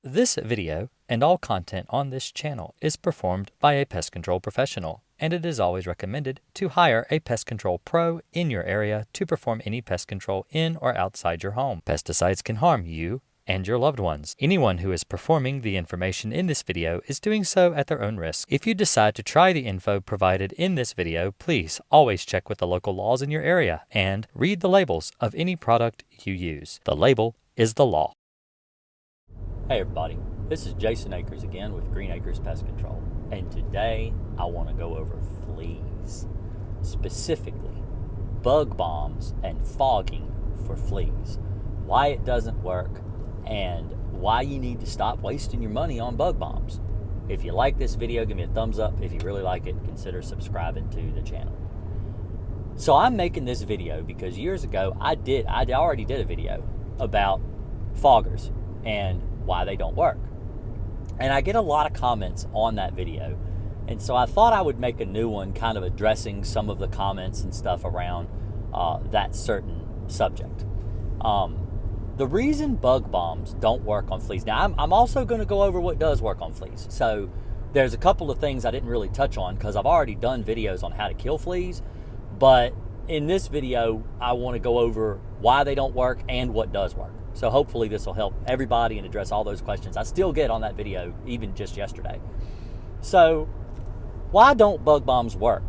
This video and all content on this channel is performed by a pest control professional, and it is always recommended to hire a pest control pro in your area to perform any pest control in or outside your home. Pesticides can harm you and your loved ones. Anyone who is performing the information in this video is doing so at their own risk. If you decide to try the info provided in this video, please always check with the local laws in your area and read the labels of any product you use. The label is the law. Hey everybody, this is Jason Akers again with Green Acres Pest Control, and today I want to go over fleas, specifically bug bombs and fogging for fleas, why it doesn't work, and why you need to stop wasting your money on bug bombs. If you like this video, give me a thumbs up. If you really like it, consider subscribing to the channel. So I'm making this video because years ago I already did a video about foggers and why they don't work. And I get a lot of comments on that video. And so I thought I would make a new one kind of addressing some of the comments and stuff around that certain subject. The reason bug bombs don't work on fleas. Now, I'm also going to go over what does work on fleas. So there's a couple of things I didn't really touch on because I've already done videos on how to kill fleas. But in this video, I want to go over why they don't work and what does work. So hopefully this will help everybody and address all those questions I still get on that video, even just yesterday. So why don't bug bombs work?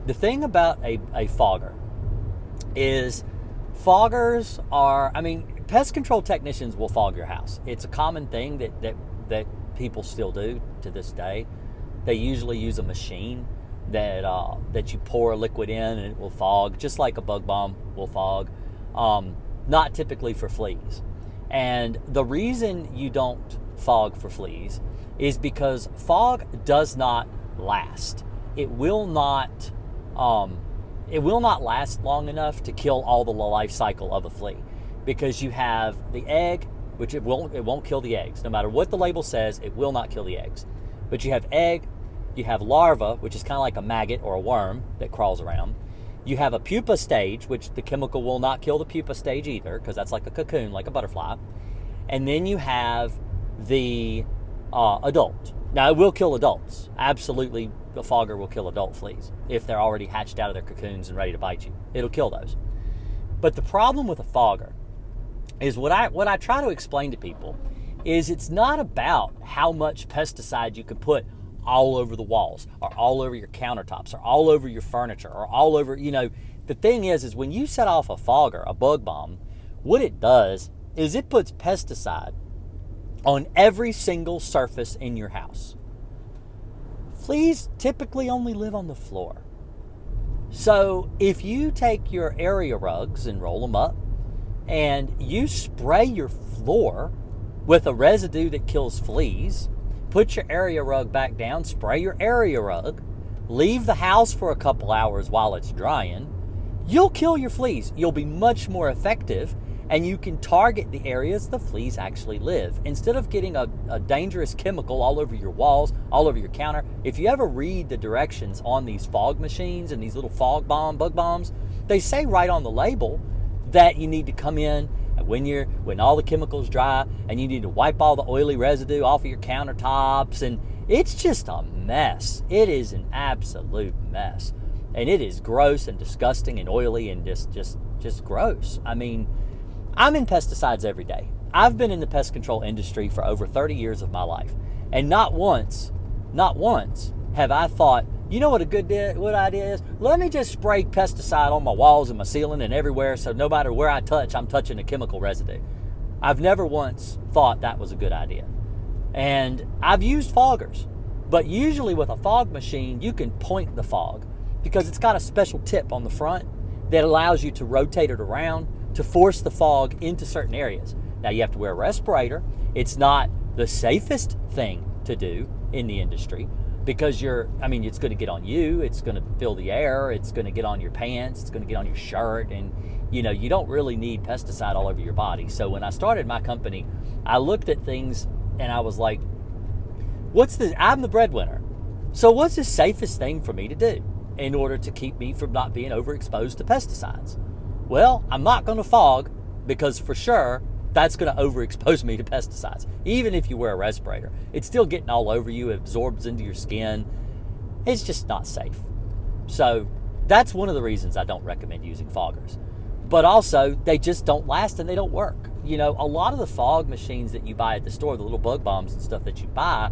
The thing about a fogger is foggers are, pest control technicians will fog your house. It's a common thing that people still do to this day. They usually use a machine that you pour a liquid in and it will fog, just like a bug bomb will fog. Not typically for fleas. And the reason you don't fog for fleas is because fog does not last. It will not last long enough to kill all the life cycle of a flea, because you have the egg, which it won't kill the eggs. No matter what the label says, it will not kill the eggs. But you have egg, you have larva, which is kind of like a maggot or a worm that crawls around. You have a pupa stage, which the chemical will not kill the pupa stage either, because that's like a cocoon, like a butterfly. And then you have the adult. Now, it will kill adults. Absolutely, the fogger will kill adult fleas if they're already hatched out of their cocoons and ready to bite you. It'll kill those. But the problem with a fogger is what I try to explain to people is it's not about how much pesticide you can put all over the walls or all over your countertops or all over your furniture or all over, the thing is when you set off a fogger, a bug bomb, what it does is it puts pesticide on every single surface in your house. Fleas typically only live on the floor. So if you take your area rugs and roll them up and you spray your floor with a residue that kills fleas, put your area rug back down, spray your area rug, leave the house for a couple hours while it's drying, you'll kill your fleas. You'll be much more effective, and you can target the areas the fleas actually live. Instead of getting a dangerous chemical all over your walls, all over your counter, if you ever read the directions on these fog machines and these little bug bombs, they say right on the label that you need to come in when all the chemicals dry, and you need to wipe all the oily residue off of your countertops, and it's just a mess. It is an absolute mess, and it is gross and disgusting and oily and just gross. I'm in pesticides every day. I've been in the pest control industry for over 30 years of my life, and not once have I thought, you know what a good idea is? Let me just spray pesticide on my walls and my ceiling and everywhere, so no matter where I touch, I'm touching a chemical residue. I've never once thought that was a good idea. And I've used foggers, but usually with a fog machine, you can point the fog because it's got a special tip on the front that allows you to rotate it around to force the fog into certain areas. Now, you have to wear a respirator. It's not the safest thing to do in the industry, because it's going to get on you, it's going to fill the air, it's going to get on your pants, it's going to get on your shirt, and you don't really need pesticide all over your body. So when I started my company, I looked at things and I was like, I'm the breadwinner. So what's the safest thing for me to do in order to keep me from not being overexposed to pesticides? Well, I'm not going to fog, because for sure that's going to overexpose me to pesticides. Even if you wear a respirator, it's still getting all over you, it absorbs into your skin. It's just not safe. So that's one of the reasons I don't recommend using foggers. But also, they just don't last and they don't work. You know, a lot of the fog machines that you buy at the store, the little bug bombs and stuff that you buy,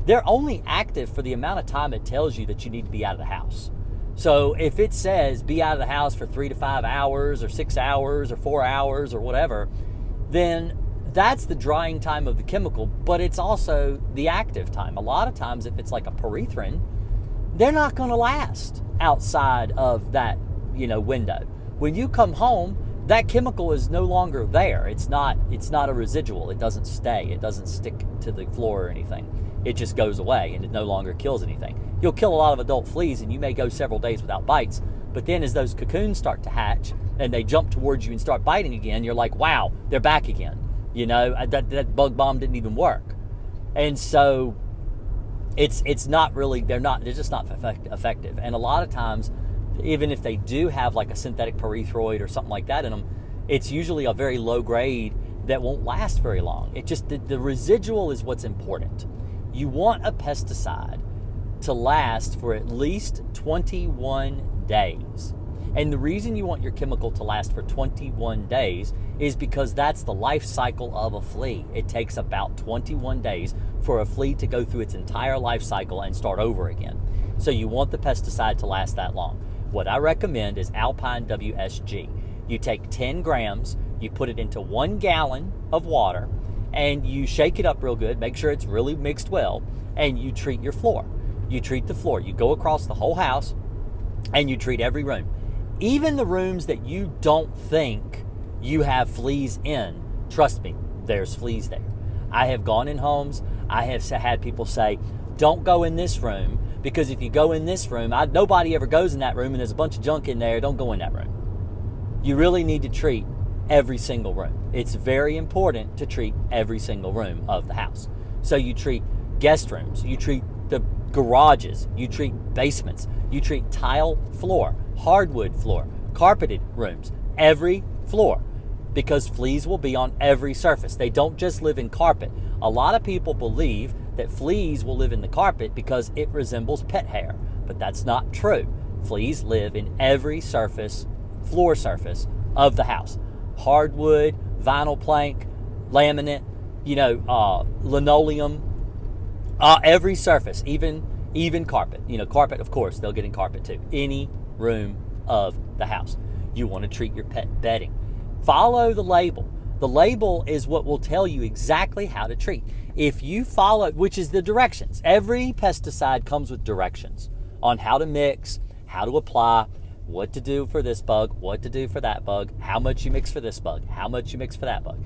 they're only active for the amount of time it tells you that you need to be out of the house. So if it says be out of the house for 3 to 5 hours or 6 hours or 4 hours or whatever, then that's the drying time of the chemical, but it's also the active time. A lot of times, if it's like a pyrethrin, they're not going to last outside of that, window. When you come home, that chemical is no longer there. It's not a residual. It doesn't stay. It doesn't stick to the floor or anything. It just goes away and it no longer kills anything. You'll kill a lot of adult fleas and you may go several days without bites, but then as those cocoons start to hatch and they jump towards you and start biting again, you're like, wow, they're back again. That bug bomb didn't even work. And so it's not really, they're just not effective. And a lot of times, even if they do have like a synthetic pyrethroid or something like that in them, it's usually a very low grade that won't last very long. It just, the residual is what's important. You want a pesticide to last for at least 21 days. And the reason you want your chemical to last for 21 days is because that's the life cycle of a flea. It takes about 21 days for a flea to go through its entire life cycle and start over again. So you want the pesticide to last that long. What I recommend is Alpine WSG. You take 10 grams, you put it into 1 gallon of water, and you shake it up real good, make sure it's really mixed well, and you treat your floor. You treat the floor. You go across the whole house, and you treat every room. Even the rooms that you don't think you have fleas in, trust me, there's fleas there. I have gone in homes, I have had people say, don't go in this room, because if you go in this room, nobody ever goes in that room and there's a bunch of junk in there, don't go in that room. You really need to treat every single room. It's very important to treat every single room of the house. So you treat guest rooms, you treat the garages, you treat basements, you treat tile floor, hardwood floor, carpeted rooms, every floor, because fleas will be on every surface. They don't just live in carpet. A lot of people believe that fleas will live in the carpet because it resembles pet hair, but that's not true. Fleas live in every surface, floor surface of the house. Hardwood, vinyl plank, laminate, linoleum, every surface, even carpet. Carpet, of course, they'll get in carpet too. Any room of the house. You want to treat your pet bedding. Follow the label. The label is what will tell you exactly how to treat. If you follow, which is the directions, every pesticide comes with directions on how to mix, how to apply, what to do for this bug, what to do for that bug, how much you mix for this bug, how much you mix for that bug.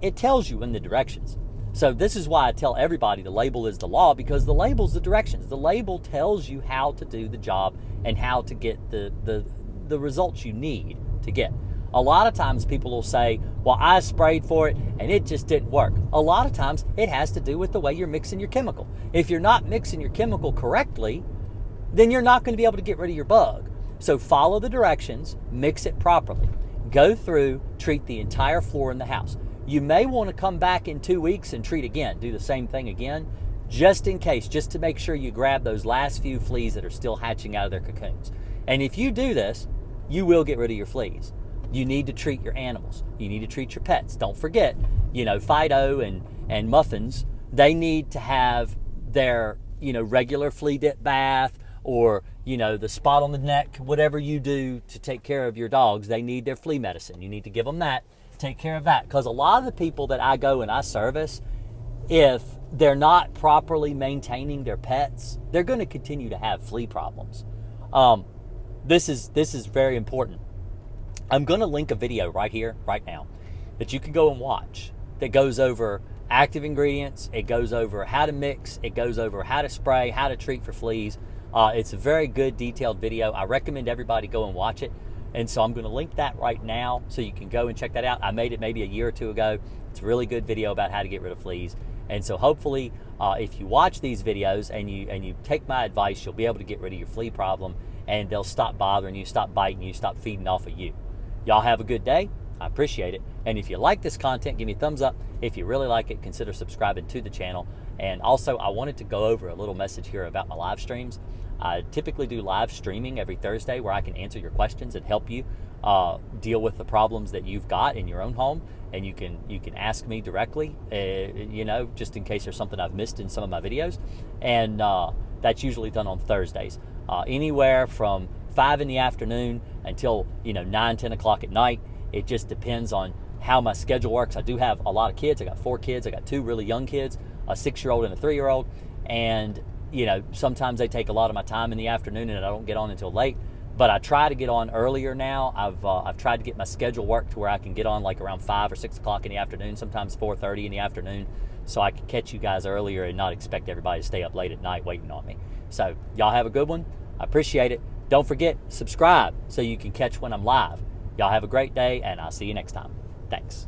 It tells you in the directions. So this is why I tell everybody the label is the law, because the label's the directions. The label tells you how to do the job and how to get the results you need to get. A lot of times people will say, well, I sprayed for it and it just didn't work. A lot of times it has to do with the way you're mixing your chemical. If you're not mixing your chemical correctly, then you're not going to be able to get rid of your bug. So follow the directions, mix it properly. Go through, treat the entire floor in the house. You may want to come back in 2 weeks and treat again, do the same thing again, just in case, just to make sure you grab those last few fleas that are still hatching out of their cocoons. And if you do this, you will get rid of your fleas. You need to treat your animals. You need to treat your pets. Don't forget, Fido and Muffins, they need to have their, regular flea dip bath or, the spot on the neck, whatever you do to take care of your dogs, they need their flea medicine. You need to give them that, take care of that. Because a lot of the people that I go and I service, if they're not properly maintaining their pets, they're going to continue to have flea problems. This is very important. I'm going to link a video right here, right now, that you can go and watch that goes over active ingredients. It goes over how to mix. It goes over how to spray, how to treat for fleas. It's a very good detailed video. I recommend everybody go and watch it. And so I'm going to link that right now so you can go and check that out. I made it maybe a year or two ago. It's a really good video about how to get rid of fleas. And so hopefully if you watch these videos and you take my advice, you'll be able to get rid of your flea problem and they'll stop bothering you, stop biting you, stop feeding off of you. Y'all have a good day. I appreciate it. And if you like this content, give me a thumbs up. If you really like it, consider subscribing to the channel. And also, I wanted to go over a little message here about my live streams. I typically do live streaming every Thursday where I can answer your questions and help you deal with the problems that you've got in your own home. And you can ask me directly, just in case there's something I've missed in some of my videos. And that's usually done on Thursdays, anywhere from 5 in the afternoon until 9, 10 o'clock at night. It just depends on how my schedule works. I do have a lot of kids. I got 4 kids. I got 2 really young kids, a 6-year-old and a 3-year-old. And sometimes they take a lot of my time in the afternoon, and I don't get on until late. But I try to get on earlier now. I've tried to get my schedule worked to where I can get on like around 5 or 6 o'clock in the afternoon, sometimes 4:30 in the afternoon, so I can catch you guys earlier and not expect everybody to stay up late at night waiting on me. So y'all have a good one. I appreciate it. Don't forget, subscribe so you can catch when I'm live. Y'all have a great day, and I'll see you next time. Thanks.